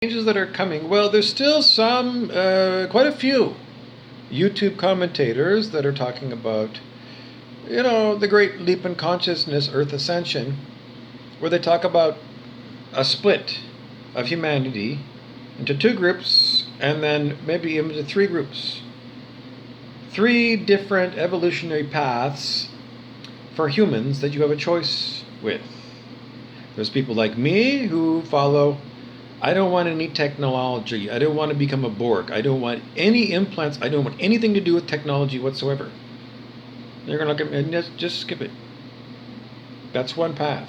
Changes that are coming. Well, there's still some, quite a few YouTube commentators that are talking about, the great leap in consciousness, Earth ascension, where they talk about a split of humanity into two groups and then maybe into three groups. Three different evolutionary paths for humans that you have a choice with. There's people like me who follow, I don't want any technology. I don't want to become a Borg. I don't want any implants. I don't want anything to do with technology whatsoever. They're going to look at me and just skip it. That's one path.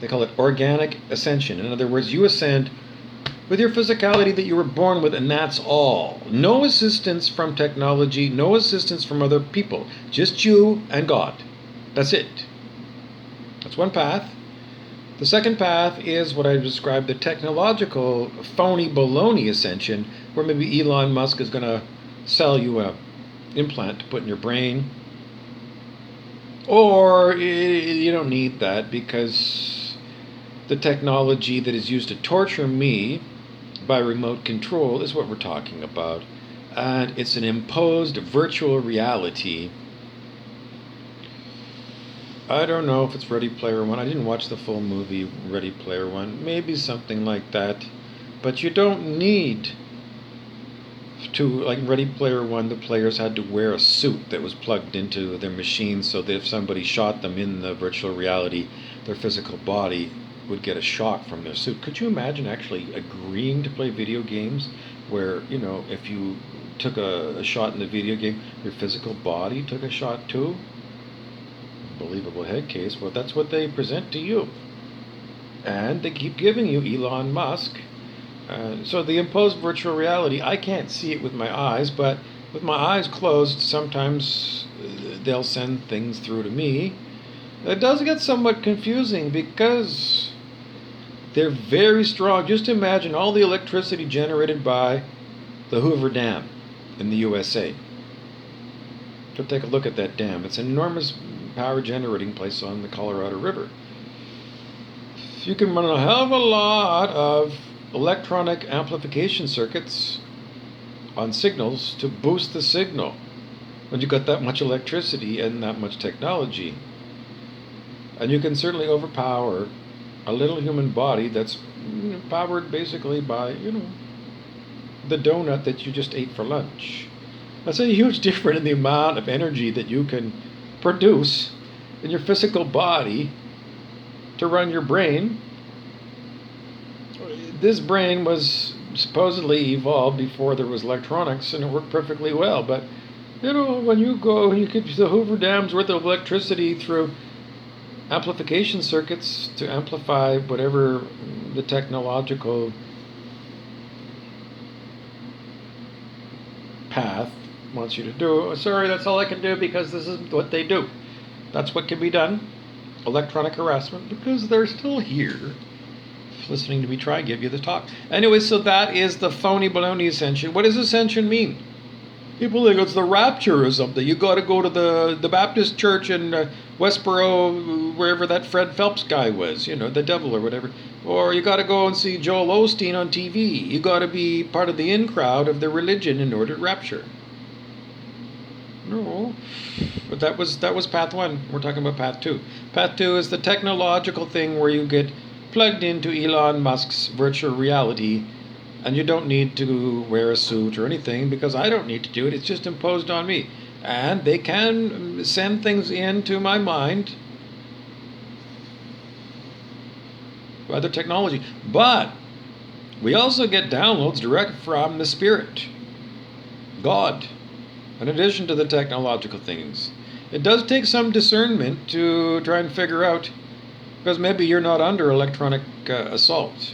They call it organic ascension. In other words, you ascend with your physicality that you were born with, and that's all. No assistance from technology, no assistance from other people. Just you and God. That's it. That's one path. The second path is what I described, the technological phony baloney ascension, where maybe Elon Musk is going to sell you an implant to put in your brain. Or you don't need that because the technology that is used to torture me by remote control is what we're talking about. And it's an imposed virtual reality. I don't know if it's Ready Player One. I didn't watch the full movie Ready Player One. Maybe something like that. But you don't need to, like Ready Player One, the players had to wear a suit that was plugged into their machine so that if somebody shot them in the virtual reality, their physical body would get a shock from their suit. Could you imagine actually agreeing to play video games where, if you took a shot in the video game, your physical body took a shot too? Believable head case. Well, that's what they present to you, and they keep giving you Elon Musk. So the imposed virtual reality, I can't see it with my eyes, but with my eyes closed, sometimes they'll send things through to me. It does get somewhat confusing because they're very strong. Just imagine all the electricity generated by the Hoover Dam in the USA. Go take a look at that dam. It's an enormous power generating place on the Colorado River. You can run a hell of a lot of electronic amplification circuits on signals to boost the signal when you've got that much electricity and that much technology. And you can certainly overpower a little human body that's powered basically by, the donut that you just ate for lunch. That's a huge difference in the amount of energy that you can produce in your physical body to run your brain. This brain was supposedly evolved before there was electronics, and it worked perfectly well. But when you go, you get the Hoover Dam's worth of electricity through amplification circuits to amplify whatever the technological path wants you to do. Sorry, that's all I can do because this is what they do. That's what can be done. Electronic harassment, because they're still here listening to me try and give you the talk. Anyway, so that is the phony baloney ascension. What does ascension mean? People think it's the rapture or something. You got to go to the Baptist church in Westboro, wherever that Fred Phelps guy was, the devil or whatever. Or you got to go and see Joel Osteen on TV. You got to be part of the in crowd of the religion in order to rapture. No, but that was path one. We're talking about path two. Path two is the technological thing where you get plugged into Elon Musk's virtual reality, and you don't need to wear a suit or anything because I don't need to do it. It's just imposed on me, and they can send things into my mind by the technology. But we also get downloads direct from the Spirit, God. In addition to the technological things, it does take some discernment to try and figure out, because maybe you're not under electronic assault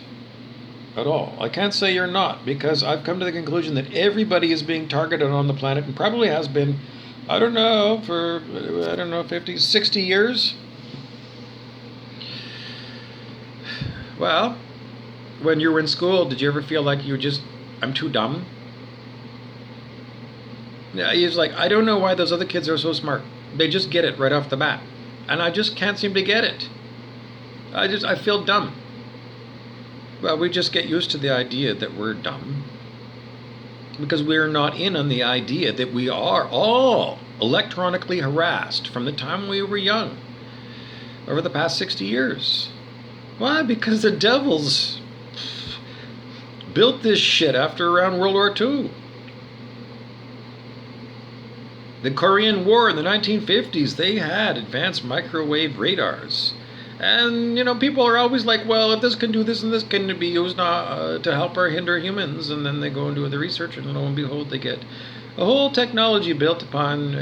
at all. I can't say you're not, because I've come to the conclusion that everybody is being targeted on the planet and probably has been, for 50, 60 years. Well, when you were in school, did you ever feel like I'm too dumb? Yeah, he's like, I don't know why those other kids are so smart. They just get it right off the bat. And I just can't seem to get it. I feel dumb. Well, we just get used to the idea that we're dumb because we're not in on the idea that we are all electronically harassed from the time we were young over the past 60 years. Why? Because the devils built this shit after around World War II. The Korean War in the 1950s, they had advanced microwave radars. And, people are always like, well, if this can do this and this can be used to help or hinder humans. And then they go and do the research, and lo and behold, they get a whole technology built upon,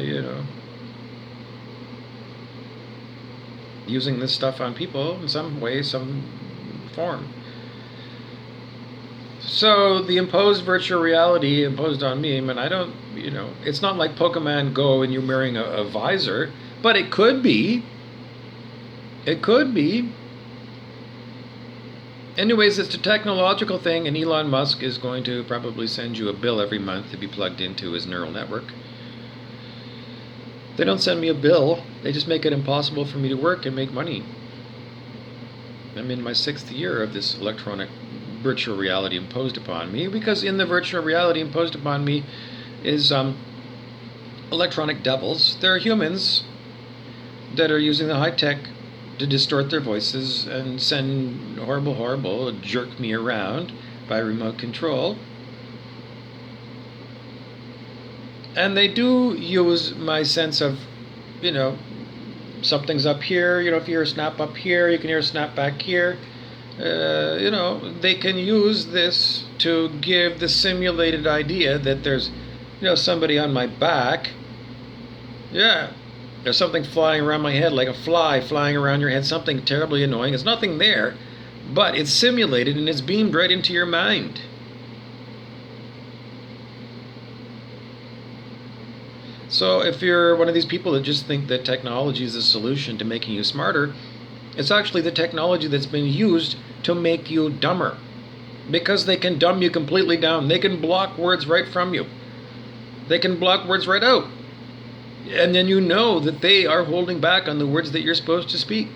using this stuff on people in some way, some form. So the imposed virtual reality imposed on me, I don't, it's not like Pokemon Go and you're wearing a visor, but it could be. It could be. Anyways, it's a technological thing, and Elon Musk is going to probably send you a bill every month to be plugged into his neural network. They don't send me a bill. They just make it impossible for me to work and make money. I'm in my 6th year of this electronic virtual reality imposed upon me, because in the virtual reality imposed upon me is electronic devils. They're humans that are using the high tech to distort their voices and send horrible, jerk me around by remote control. And they do use my sense of, something's up here. If you hear a snap up here, you can hear a snap back here. They can use this to give the simulated idea that there's, somebody on my back. Yeah. There's something flying around my head, like a fly flying around your head, something terribly annoying. There's nothing there, but it's simulated and it's beamed right into your mind. So if you're one of these people that just think that technology is a solution to making you smarter, it's actually the technology that's been used to make you dumber. Because they can dumb you completely down. They can block words right from you. They can block words right out. And then you know that they are holding back on the words that you're supposed to speak.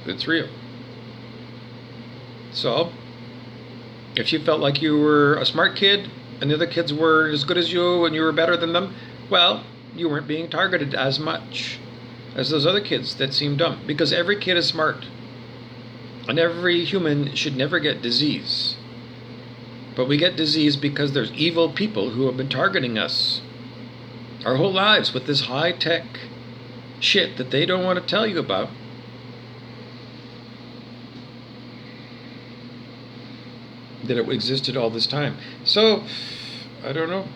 It's real. So, if you felt like you were a smart kid and the other kids were as good as you and you were better than them, well, you weren't being targeted as much as those other kids that seem dumb. Because every kid is smart. And every human should never get disease. But we get disease because there's evil people who have been targeting us our whole lives with this high-tech shit that they don't want to tell you about. That it existed all this time. So, I don't know.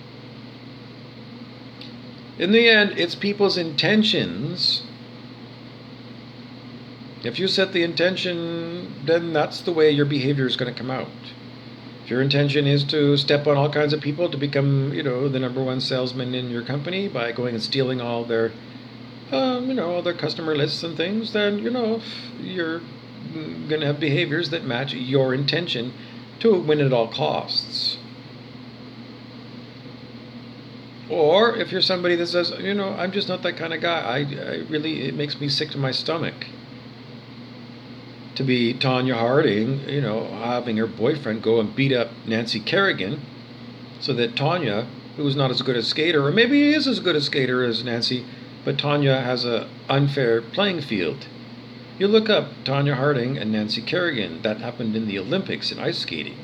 In the end, it's people's intentions. If you set the intention, then that's the way your behavior is going to come out. If your intention is to step on all kinds of people to become, the number one salesman in your company by going and stealing all their, all their customer lists and things, then, you're going to have behaviors that match your intention to win at all costs. Or if you're somebody that says, I'm just not that kind of guy. It makes me sick to my stomach to be Tanya Harding, having her boyfriend go and beat up Nancy Kerrigan so that Tanya, who is not as good a skater, or maybe he is as good a skater as Nancy, but Tanya has an unfair playing field. You look up Tanya Harding and Nancy Kerrigan. That happened in the Olympics in ice skating.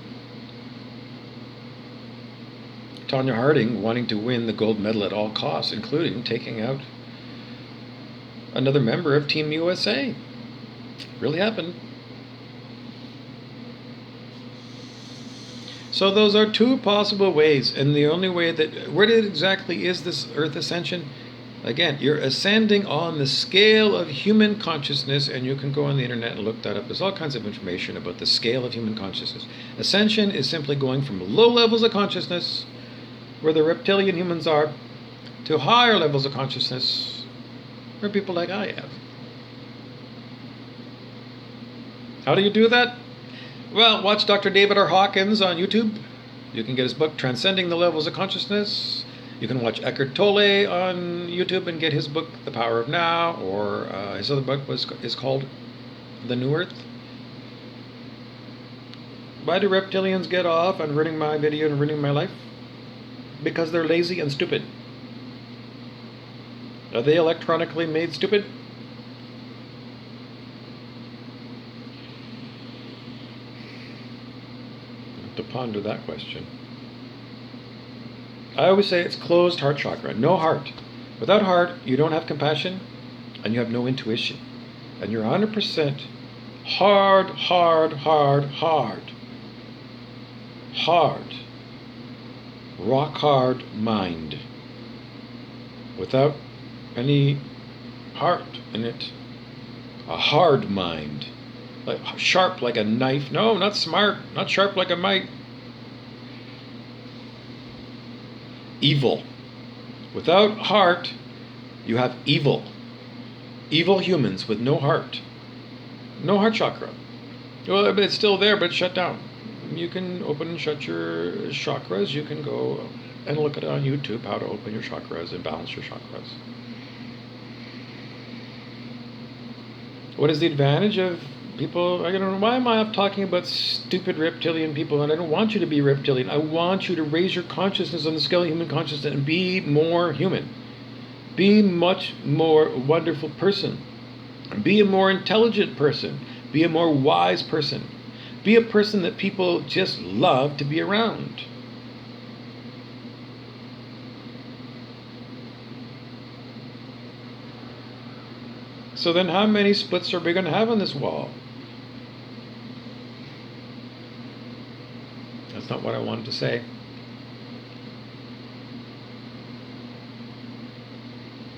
Tanya Harding wanting to win the gold medal at all costs, including taking out another member of Team USA. Really happened. So those are two possible ways, and the only way that, where exactly is this Earth ascension? Again, you're ascending on the scale of human consciousness, and you can go on the internet and look that up. There's all kinds of information about the scale of human consciousness. Ascension is simply going from low levels of consciousness, where the reptilian humans are, to higher levels of consciousness, where people like I am. How do you do that? Well, watch Dr. David R. Hawkins on YouTube. You can get his book, Transcending the Levels of Consciousness. You can watch Eckhart Tolle on YouTube and get his book, The Power of Now, or his other book is called The New Earth. Why do reptilians get off on ruining my video and ruining my life? Because they're lazy and stupid. Are they electronically made stupid? I have to ponder that question. I always say it's closed heart chakra, no heart. Without heart, you don't have compassion and you have no intuition. And you're 100% hard, rock hard mind without any heart in it. A hard mind, like sharp like a knife. No, not smart, not sharp like a mite. Evil. Without heart, you have evil. Evil humans with no heart. No heart chakra. Well, it's still there, but it's shut down. You can open and shut your chakras. You can go and look at it on YouTube, how to open your chakras and balance your chakras. What is the advantage of people? I don't know, why am I talking about stupid reptilian people? And I don't want you to be reptilian. I want you to raise your consciousness on the scale of human consciousness and be more human. Be a much more wonderful person. Be a more intelligent person. Be a more wise person. Be a person that people just love to be around. So then how many splits are we going to have on this wall? That's not what I wanted to say.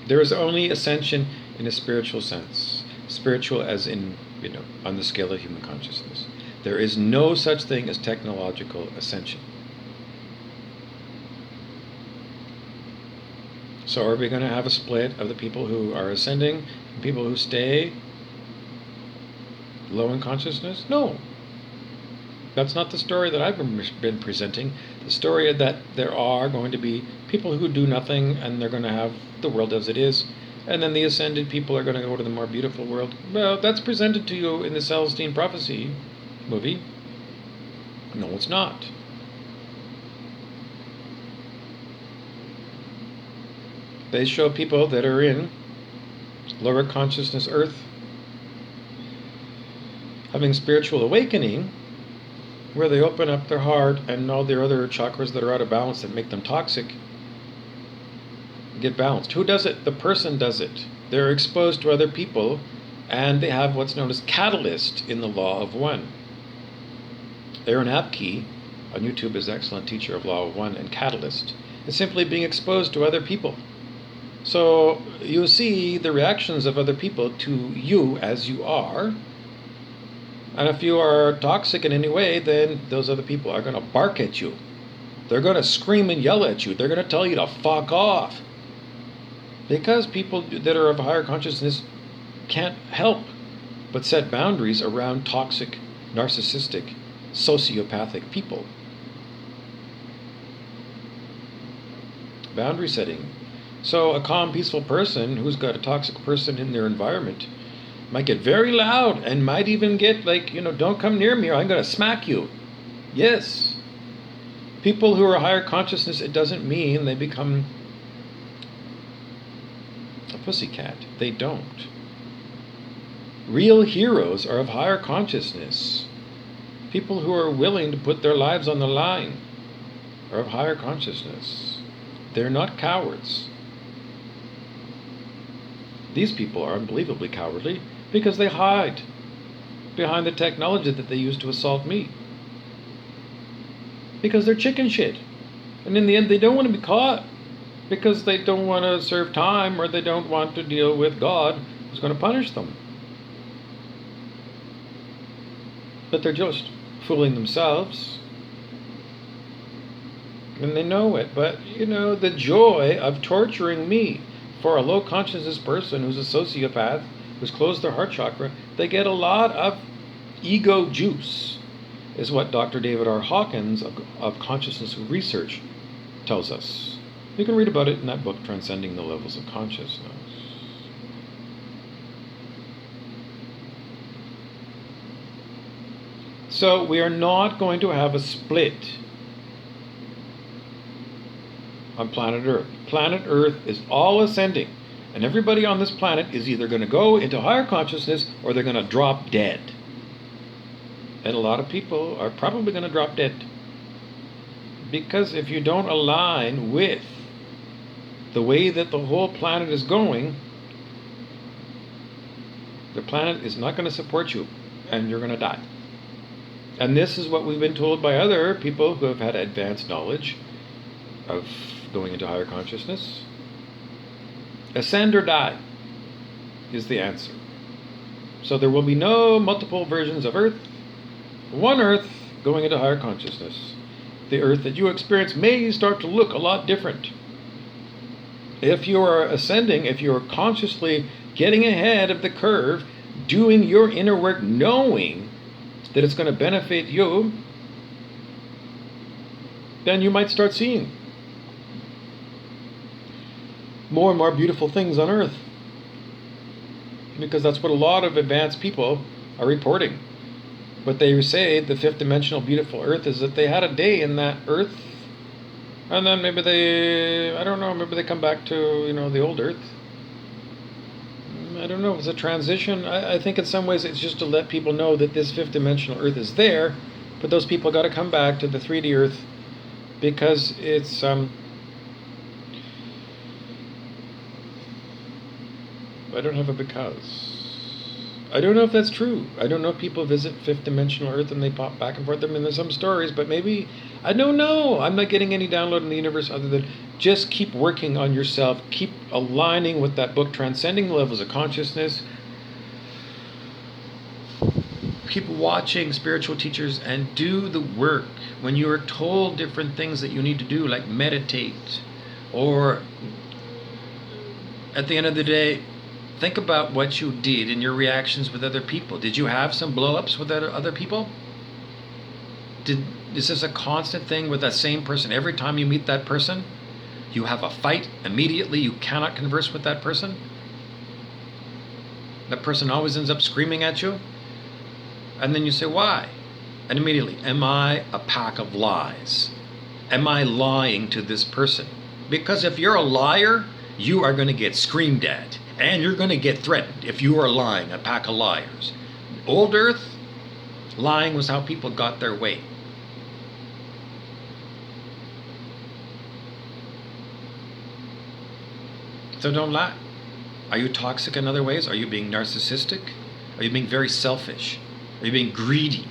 There is only ascension in a spiritual sense. Spiritual as in, on the scale of human consciousness. There is no such thing as technological ascension. So are we going to have a split of the people who are ascending and people who stay low in consciousness? No. That's not the story that I've been presenting. The story that there are going to be people who do nothing and they're going to have the world as it is, and then the ascended people are going to go to the more beautiful world. Well, that's presented to you in the Celestine Prophecy movie. No, it's not. They show people that are in lower consciousness earth having spiritual awakening, where they open up their heart and all their other chakras that are out of balance that make them toxic get balanced. Who does it? The person does it. They're exposed to other people and they have what's known as catalyst in the law of one. Aaron Apke on YouTube is an excellent teacher of law of one and catalyst. It's simply being exposed to other people. So you see the reactions of other people to you as you are. And if you are toxic in any way, then those other people are going to bark at you. They're going to scream and yell at you. They're going to tell you to fuck off. Because people that are of higher consciousness can't help but set boundaries around toxic, narcissistic, sociopathic people. Boundary setting. So a calm, peaceful person who's got a toxic person in their environment might get very loud and might even get like, don't come near me or I'm going to smack you. Yes. People who are higher consciousness, it doesn't mean they become a pussycat. They don't. Real heroes are of higher consciousness. People who are willing to put their lives on the line are of higher consciousness. They're not cowards. These people are unbelievably cowardly because they hide behind the technology that they use to assault me. Because they're chicken shit. And in the end, they don't want to be caught because they don't want to serve time or they don't want to deal with God who's going to punish them. But they're just fooling themselves. And they know it. But, the joy of torturing me for a low consciousness person who's a sociopath, who's closed their heart chakra, they get a lot of ego juice, is what Dr. David R. Hawkins of consciousness research tells us. You can read about it in that book, Transcending the Levels of Consciousness. So we are not going to have a split on planet Earth. Planet Earth is all ascending. And everybody on this planet is either going to go into higher consciousness or they're going to drop dead. And a lot of people are probably going to drop dead. Because if you don't align with the way that the whole planet is going, the planet is not going to support you and you're going to die. And this is what we've been told by other people who have had advanced knowledge of going into higher consciousness. Ascend or die is the answer. So there will be no multiple versions of Earth. One Earth going into higher consciousness. The Earth that you experience may start to look a lot different. If you are ascending, if you are consciously getting ahead of the curve, doing your inner work, knowing that it's going to benefit you, then you might start seeing more and more beautiful things on Earth. Because that's what a lot of advanced people are reporting. What they say, the fifth dimensional beautiful Earth, is that they had a day in that Earth, and then maybe they, I don't know, maybe they come back to, the old Earth. I don't know, it's a transition. I think in some ways it's just to let people know that this fifth dimensional Earth is there, but those people got to come back to the 3D Earth because it's, I don't have a because. I don't know if that's true. I don't know if people visit fifth dimensional Earth and they pop back and forth. I mean, there's some stories, but maybe, I don't know. I'm not getting any download in the universe other than just keep working on yourself. Keep aligning with that book, Transcending the Levels of Consciousness. Keep watching spiritual teachers and do the work. When you are told different things that you need to do, like meditate, or at the end of the day, think about what you did and your reactions with other people. Did you have some blow-ups with other people? Is this a constant thing with that same person? Every time you meet that person, you have a fight immediately. You cannot converse with that person. That person always ends up screaming at you. And then you say, why? And immediately, am I a pack of lies? Am I lying to this person? Because if you're a liar, you are going to get screamed at. And you're going to get threatened if you are lying, a pack of liars. Old Earth, lying was how people got their way. So don't lie. Are you toxic in other ways? Are you being narcissistic? Are you being very selfish? Are you being greedy?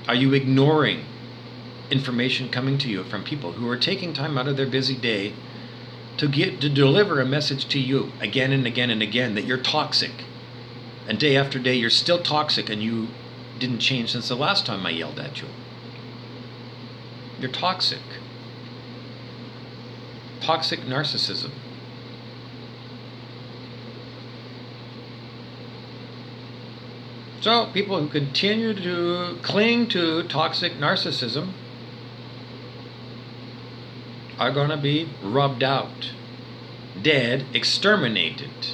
Are you ignoring information coming to you from people who are taking time out of their busy day to deliver a message to you again and again and again that you're toxic, and day after day you're still toxic and you didn't change since the last time I yelled at you? You're toxic. Toxic narcissism. So people who continue to cling to toxic narcissism are going to be rubbed out, dead, exterminated.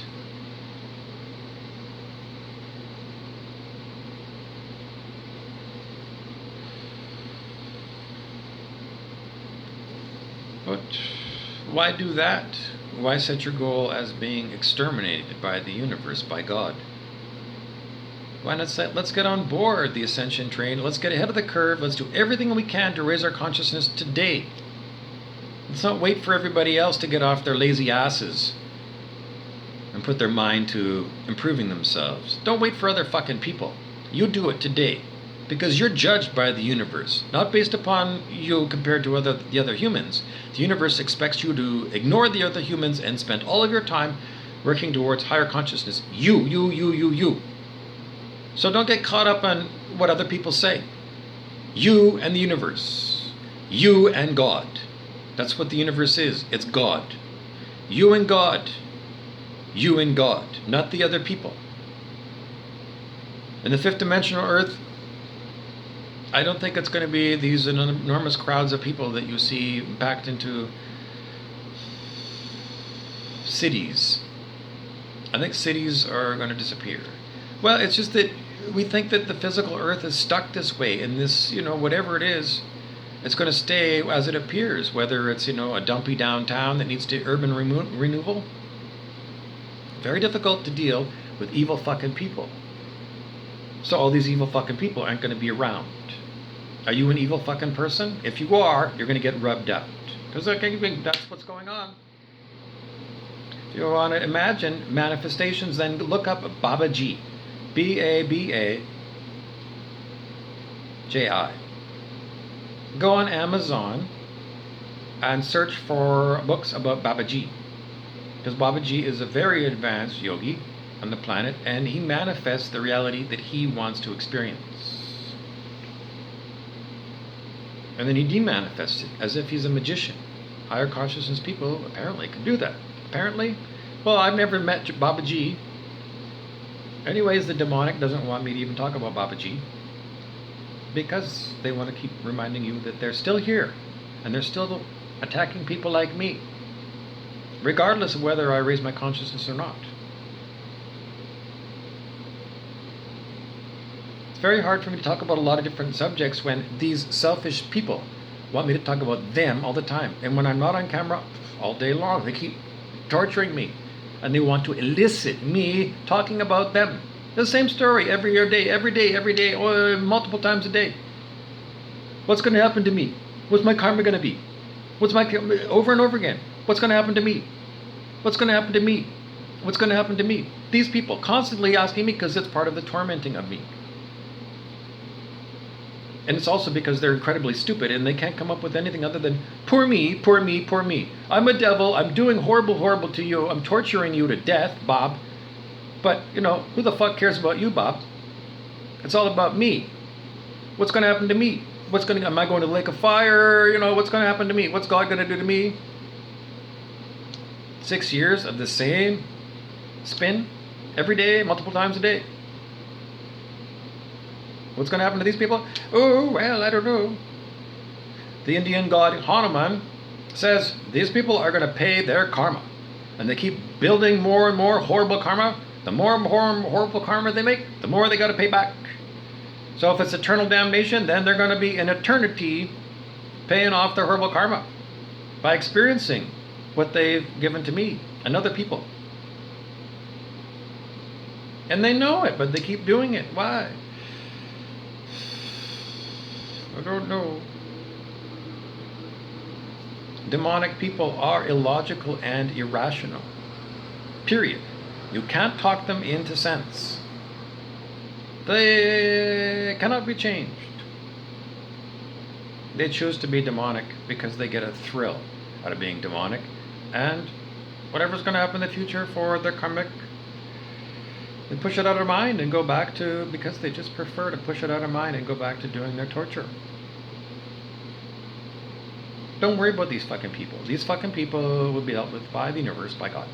But why do that? Why set your goal as being exterminated by the universe, by God? Why not say, let's get on board the ascension train, let's get ahead of the curve, let's do everything we can to raise our consciousness today. Let's not wait for everybody else to get off their lazy asses and put their mind to improving themselves. Don't wait for other fucking people. You do it today. Because you're judged by the universe, not based upon you compared to the other humans. The universe expects you to ignore the other humans and spend all of your time working towards higher consciousness. You. So don't get caught up on what other people say. You and the universe. You and God. That's what the universe is. It's God. You and God. You and God. Not the other people. In the fifth dimensional Earth, I don't think it's going to be these enormous crowds of people that you see packed into cities. I think cities are going to disappear. Well, it's just that we think that the physical earth is stuck this way, and this, whatever it is, it's going to stay as it appears, whether it's, a dumpy downtown that needs to urban renewal. Very difficult to deal with evil fucking people. So all these evil fucking people aren't going to be around. Are you an evil fucking person? If you are, you're going to get rubbed out. Because that's what's going on. If you want to imagine manifestations, then look up Babaji. Babaji. Go on Amazon and search for books about Babaji. Because Babaji is a very advanced yogi on the planet, and he manifests the reality that he wants to experience. And then he demanifests it as if he's a magician. Higher consciousness people apparently can do that. Apparently? Well, I've never met Babaji. Anyways, the demonic doesn't want me to even talk about Babaji, because they want to keep reminding you that they're still here, and they're still attacking people like me, regardless of whether I raise my consciousness or not. It's very hard for me to talk about a lot of different subjects when these selfish people want me to talk about them all the time. And when I'm not on camera all day long, they keep torturing me, and they want to elicit me talking about them. The same story every day, multiple times a day. What's going to happen to me? What's my karma going to be? Over and over again. What's going to happen to me? What's going to happen to me? What's going to happen to me? These people constantly asking me, because it's part of the tormenting of me. And it's also because they're incredibly stupid and they can't come up with anything other than, poor me, poor me, poor me. I'm a devil. I'm doing horrible to you. I'm torturing you to death, Bob. But, who the fuck cares about you, Bob? It's all about me. What's going to happen to me? Am I going to the lake of fire? What's going to happen to me? What's God going to do to me? 6 years of the same spin every day, multiple times a day. What's going to happen to these people? Oh, well, I don't know. The Indian god Hanuman says these people are going to pay their karma. And they keep building more and more horrible karma. The more horrible karma they make, the more they got to pay back. So if it's eternal damnation, then they're going to be in eternity paying off their horrible karma by experiencing what they've given to me and other people. And they know it, but they keep doing it. Why? I don't know. Demonic people are illogical and irrational. Period. You can't talk them into sense. They cannot be changed. They choose to be demonic because they get a thrill out of being demonic, and whatever's going to happen in the future for their karmic, they push it out of mind and go back to, because they just prefer to push it out of mind and go back to doing their torture. Don't worry about these fucking people. These fucking people will be dealt with by the universe, by God.